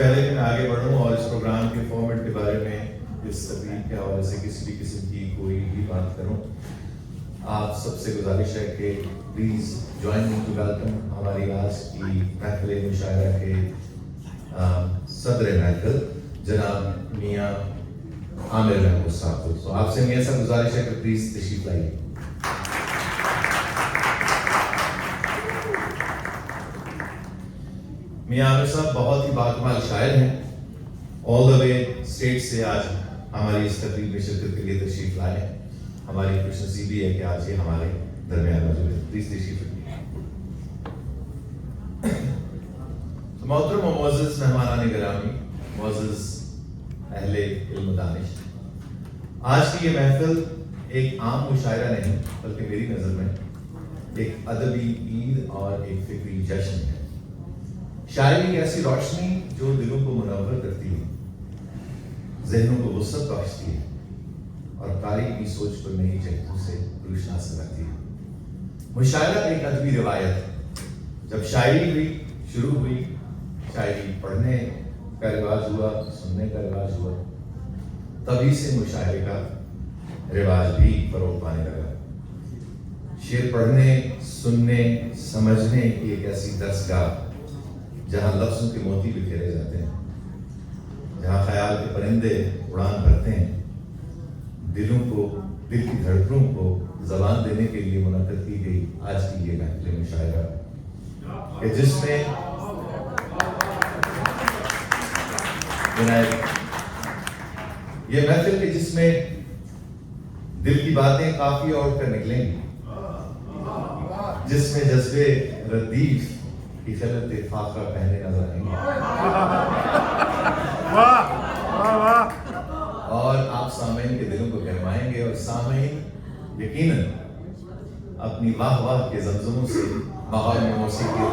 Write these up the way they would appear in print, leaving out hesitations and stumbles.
پہلے کہ میں آگے بڑھوں اور اس پروگرام کے فارمیٹ کے بارے میں اس تقریب کے حوالے سے کسی بھی قسم کی کوئی بھی بات کروں، آپ سب سے گزارش ہے کہ please join me to welcome ہماری آج کی محفل مشاعرہ کے صدر محفل جناب میاں عامر محمود صاحب کو. تو آپ سے میاں صاحب گزارش ہے کہ پلیز تشریف لائیے. میاں عامر صاحب بہت ہی باکمال شاعر ہیں. آل دا وے اسٹیٹ سے آج ہماری اس تقریب میں شرکت کے لیے تشریف لائے ہیں. ہماری خوش نصیبی ہے کہ آج یہ ہمارے درمیان موجود ہے. پلیز تشریف رکھیے. محترم و معزز مہمانان گرامی، معزز اہل علم و دانش، آج کی یہ محفل ایک عام مشاعرہ نہیں بلکہ میری نظر میں ایک ادبی عید اور ایک فکری جشن ہے. شاعری ایک ایسی روشنی جو دلوں کو منور کرتی ہے، ذہنوں کو وسعت بخشتی ہے اور قاری کی سوچ کو نئی جہتوں سے روشناس کرتی ہے. مشاعرہ ایک ادبی روایت ہے. جب شاعری ہوئی، شروع ہوئی، شاعری پڑھنے کا رواج ہوا، سننے کا رواج ہوا، تبھی سے مشاعرے کا رواج بھی فروغ پانے لگا. شعر پڑھنے، سننے، سمجھنے کی ایک ایسی درسگاہ جہاں لفظوں کے موتی بکھیرے جاتے ہیں، جہاں خیال کے پرندے اڑان بھرتے ہیں. دلوں کو، دل کی دھڑکنوں کو زبان دینے کے لیے منعقد کی گئی آج کی یہ محفل مشاعرہ کہ جس میں یہ محفل کے جس میں دل کی باتیں کافی اوڑھ کر نکلیں گی، جس میں جذبے ردیف کی خلط فاقہ پہنے نظر آئیں گے اور آپ سامعین کے دلوں کو گرمائیں گے اور سامعین یقیناً اپنی واہ واہ کے زمزموں سے ماحول میں موسیقی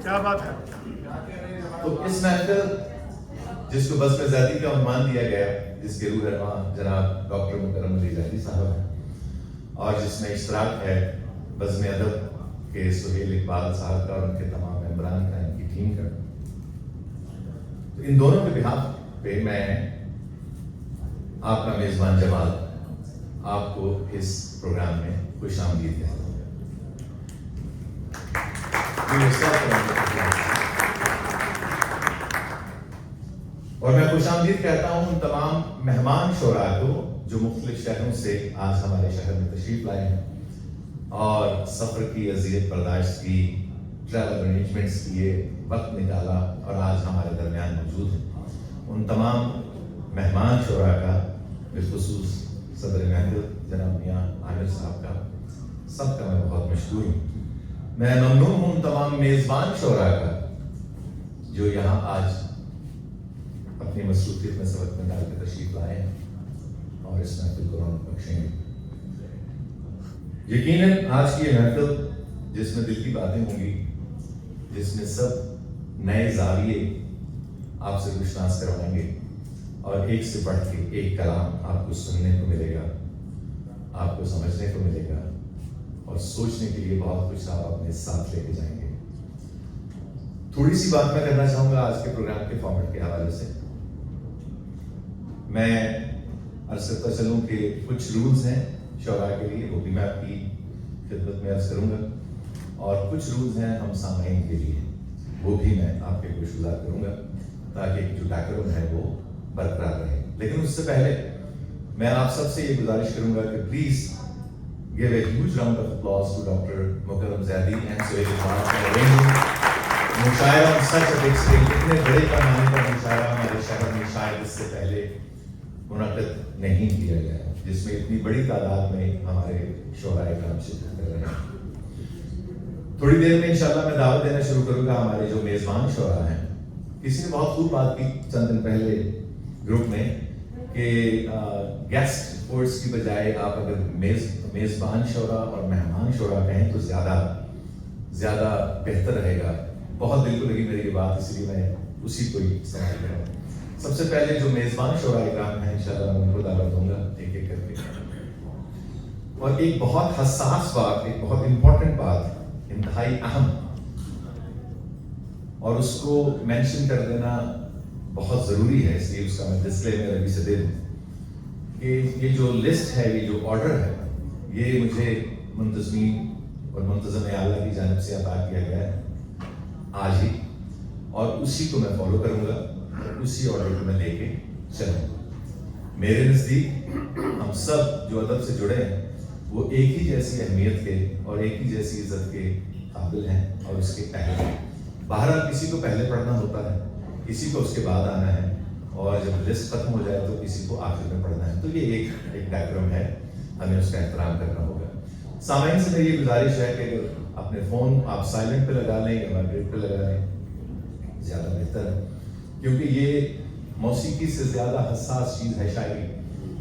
کیا بات ہے. تو اس محفل جس کو بزم زادی کا عنوان دیا گیا، جس کے روح رواں جناب ڈاکٹر مکرم علی زادی صاحب ہیں اور جس میں اشتراک ہے بزم ادب کے سہیل اقبال صاحب کا اور ان کے تمام ممبران کا، ان کی ٹیم کا. تو ان دونوں کے بہاف پہ میں آپ کا میزبان جمال آپ کو اس پروگرام میں خوش آمدید کہتا ہوں. اور میں خوش آمدید کہتا ہوں ان تمام مہمان شعراء کو جو مختلف شہروں سے آج ہمارے شہر میں تشریف لائے ہیں اور سفر کی اذیت برداشت کی، ٹریول ارینجمنٹس کیے، وقت نکالا اور آج ہمارے درمیان موجود ہیں. ان تمام مہمان شعراء کا، بالخصوص صدر محفل جناب میاں عامر صاحب کا، سب کا میں بہت مشکور ہوں. میں ممنون ہوں تمام میزبان شعراء کا جو یہاں آج اپنی مصروفیت میں سبق میں ڈال کے تشریف لائے ہیں اور اس محفل کو رونق بخشیں گے. یقیناً آج کی یہ محفل جس میں دل کی باتیں ہوں گی، جس میں سب نئے زاویے آپ سے روشناس کروائیں گے اور ایک سے بڑھ کے ایک کلام آپ کو سننے کو ملے گا، آپ کو سمجھنے کو ملے گا اور سوچنے کے لیے بہت کچھ آپ اپنے ساتھ لے کے جائیں گے. تھوڑی سی بات میں کرنا چاہوں گا آج کے پروگرام کے فارمیٹ کے حوالے سے. میں عرض کرتا چلوں کہ کچھ رولز ہیں شعراء کے لیے، وہ بھی میں آپ کی خدمت میں عرض کروں گا، اور کچھ رولز ہیں ہم سامعین کے لیے، وہ بھی میں آپ کے گوش گزار کروں گا تاکہ جو بیکگراؤنڈ ہے وہ برقرار رہے. لیکن اس سے پہلے میں آپ سب سے یہ گزارش کروں گا کہ please give a huge round of applause to Dr. Mukarram Zaidi and Suhail Iqbal for arranging مشاعرہ on such a big scale. اتنے بڑے پیمانے پر مشاعرہ ہمارے شہر میں شاید اس سے پہلے منعقد نہیں کیا گیا، جس میں اتنی بڑی تعداد میں ہمارے شعراء کرام شرکت کر رہے ہیں. تھوڑی دیر میں انشاءاللہ میں دعوت دینا شروع کروں گا ہمارے جو میزبان شعراء ہیں. کسی نے بہت خوب بات کی چند دن پہلے گروپ میں کہ گیسٹ پورٹس کی بجائے آپ اگر میزبان شعراء اور مہمان شعراء کہیں تو زیادہ بہتر رہے گا. بہت دل کو لگی میری یہ بات، اس لیے میں اسی کو ہی استعمال کر رہا ہوں. سب سے پہلے جو میزبان شعراء کرام ہیں انشاءاللہ میں ان کو دعوت دوں گا ایک ایک کر کے. اور ایک بہت حساس بات، ایک بہت امپورٹنٹ بات، انتہائی اہم اور اس کو مینشن کر دینا بہت ضروری ہے، اس لیے اس کا میں ڈسکلیمر ابھی سے دے دوں کہ یہ جو لسٹ ہے، یہ جو آرڈر ہے، یہ مجھے منتظمین اور منتظم اعلیٰ کی جانب سے عطا کیا گیا ہے آج ہی، اور اسی کو میں فالو کروں گا، اسی آرڈر کو میں لے کے چلوں گا۔ میرے نزدیک ہم سب جو ادب سے جڑے ہیں وہ ایک ہی جیسی اہمیت کے اور ایک ہی جیسی عزت کے قابل ہیں اور اس کے پہلے ہیں۔ بہرحال کسی کو پہلے پڑھنا ہوتا ہے، کسی کو اس کے بعد آنا ہے، اور جب لسٹ ختم ہو جائے تو کسی کو آخر میں پڑھنا ہے، تو یہ ایک ڈائیگرام ہے، ہمیں اس کا احترام کرنا ہوگا۔ سامعین سے میری یہ گزارش ہے کہ اگر اپنے فون آپ سائلنٹ پہ لگا لیں یا وائبریٹ پہ لگا لیں زیادہ بہتر ہے، کیونکہ یہ موسیقی سے زیادہ حساس چیز ہے شاعری،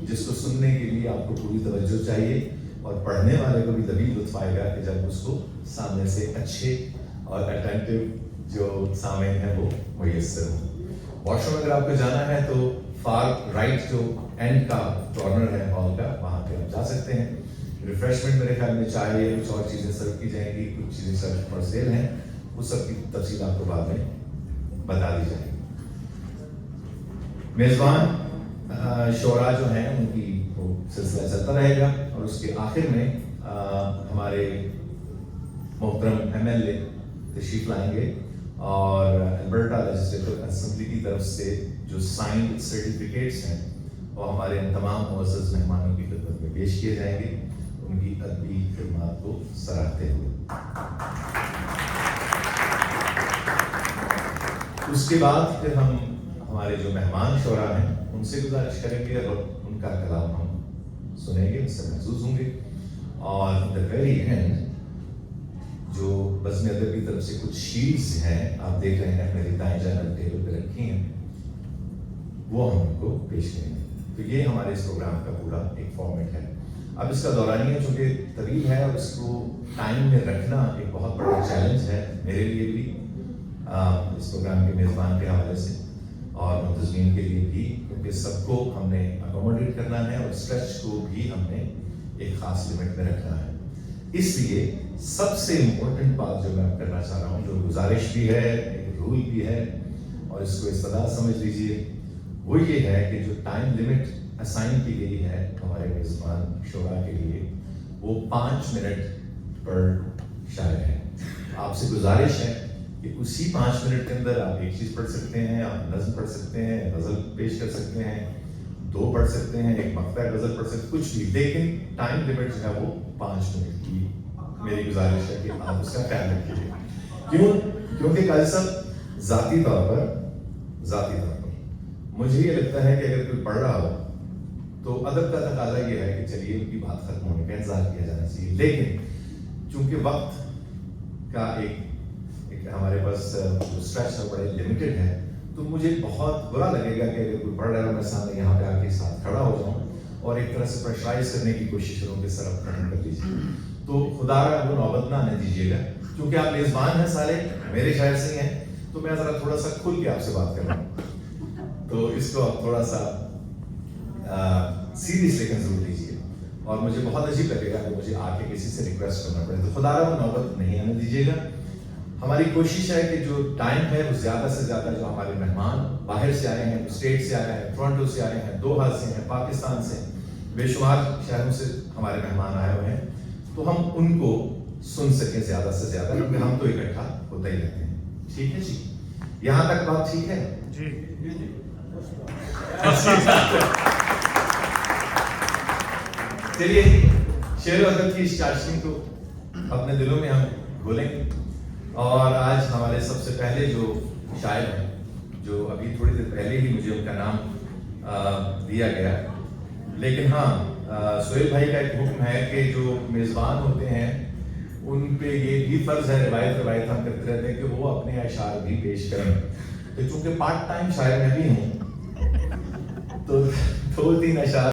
جس کو سننے کے لیے آپ کو پوری توجہ چاہیے، اور پڑھنے والے کو بھی تبھی لطف آئے گا کہ جب اس کو سامنے سے اچھے اور اٹینٹیو جو سامعین ہیں وہ میسر ہوں۔ واش روم اگر آپ کو جانا ہے تو فار رائٹ جو اینڈ کا کارنر ہے ہال کا، وہاں پہ آپ جا سکتے ہیں۔ ریفریشمنٹ میرے خیال میں چائے یا کچھ اور چیزیں سرو کی جائیں گی، کچھ چیزیں سرو فار سیل ہیں، وہ سب کی تفصیل آپ کو بعد میں بتا دی جائے گی۔ میزبان شعراء جو ہیں ان کی وہ سلسلہ چلتا رہے گا، اور اس کے آخر میں ہمارے محترم MLA تشریف لائیں گے، اور البرٹا لیجسلیٹو اسمبلی کی طرف سے جو سائنڈ سرٹیفکیٹس ہیں وہ ہمارے ان تمام معزز مہمانوں کی خدمت میں پیش کیے جائیں گے، ان کی ادبی خدمات کو سراہتے ہوئے۔ اس کے بعد پھر ہم ہمارے جو مہمان شعراء ہیں ان سے گزارش کریں گے اور ان کا کلام ہم سنیں گے، ان سے محظوظ ہوں گے، اور دا ویری اینڈ جو بزم ادب کی طرف سے کچھ شیٹس ہیں آپ دیکھ رہے ہیں میری دائیں جانب ٹیبل پہ رکھی ہیں، وہ ہم ان کو پیش کریں گے۔ تو یہ ہمارے اس پروگرام کا پورا ایک فارمیٹ ہے۔ اب اس کا دورانیہ چونکہ طویل ہے اور اس کو ٹائم میں رکھنا ایک بہت بڑا چیلنج ہے میرے لیے بھی، اس پروگرام کے میزبان کے حوالے سے اور منتظمین کے لیے بھی، کیونکہ سب کو ہم نے اکوموڈیٹ کرنا ہے اور اسٹریچ کو بھی ہم نے ایک خاص لمٹ میں رکھنا ہے۔ اس لیے سب سے امپورٹنٹ بات جو میں کرنا چاہ رہا ہوں، جو گزارش بھی ہے، ایک رول بھی ہے، اور اس کو استدعا سمجھ لیجیے، وہ یہ ہے کہ جو ٹائم لمٹ اسائن کی گئی ہے ہمارے میزبان شعراء کے لیے، وہ 5 منٹ پر شاعر ہے۔ آپ سے گزارش ہے کہ اسی 5 منٹ کے اندر آپ ایک چیز پڑھ سکتے ہیں، آپ نظم پڑھ سکتے ہیں، غزل پیش کر سکتے ہیں، 2 پڑھ سکتے ہیں، ایک مقطع غزل پڑھ سکتے ہیں، کچھ بھی، لیکن ٹائم لمٹ جو ہے وہ 5 منٹ کی میری گزارش ہے کہ آپ اس کا خیال رکھیے۔ کیونکہ قاضی صاحب ذاتی طور پر مجھے یہ لگتا ہے کہ اگر کوئی پڑھ رہا ہو تو ادب کا تقاضا یہ ہے کہ چلیے ان کی بات ختم ہونے کا انتظار کیا جانا چاہیے، لیکن چونکہ وقت کا ایک ہمارے پاس اسٹریچ ہے بڑے لمیٹڈ ہے، تو مجھے بہت برا لگے گا کہ اگر کوئی پڑھ رہا ہے میں سامنے یہاں پہ آ کے ساتھ کھڑا ہو جاؤں اور ایک طرح سے پریشرائز کرنے کی کوشش کروں کہ سر اب ختم کر لیجیے، تو خدا را وہ نوبت نہ آنے دیجیے گا، کیونکہ آپ میزبان ہیں سارے میرے شاعر سے ہیں، تو میں ذرا تھوڑا سا کھل کے آپ سے بات کر رہا ہوں، تو اس کو آپ تھوڑا سا سیریس لیکن ضرور لیجیے، اور مجھے بہت عجیب لگے گا کہ مجھے آ کے کسی سے ریکویسٹ کرنا پڑے، تو خدا را وہ نوبت نہیں آنے دیجیے گا۔ ہماری کوشش ہے کہ جو ٹائم ہے وہ زیادہ سے زیادہ جو ہمارے مہمان باہر سے آئے ہیں، اسٹیٹ سے آئے ہیں، ٹورنٹو سے آئے ہیں، دوحہ سے ہیں، پاکستان سے، بے شمار شہروں سے ہمارے مہمان آئے ہوئے ہیں، تو ہم ان کو سن سکیں زیادہ سے زیادہ، کیونکہ ہم تو اکٹھا ہوتا ہی رہتے ہیں۔ ٹھیک ہے جی، یہاں تک بات ٹھیک ہے جی؟ چلیے شعر و ادب کی اس چاشنی کو اپنے دلوں میں ہم کھولیں گے، اور آج ہمارے سب سے پہلے جو شاعر ہیں، جو ابھی تھوڑی دیر پہلے ہی مجھے ان کا نام دیا گیا، لیکن ہاں سہیل بھائی کا ایک حکم ہے کہ جو میزبان ہوتے ہیں ان پہ یہ بھی فرض ہے، روایت ہم کرتے رہتے ہیں کہ وہ اپنے اشعار بھی پیش کریں، تو چونکہ پارٹ ٹائم شاعر میں بھی ہوں تو 2-3 اشعار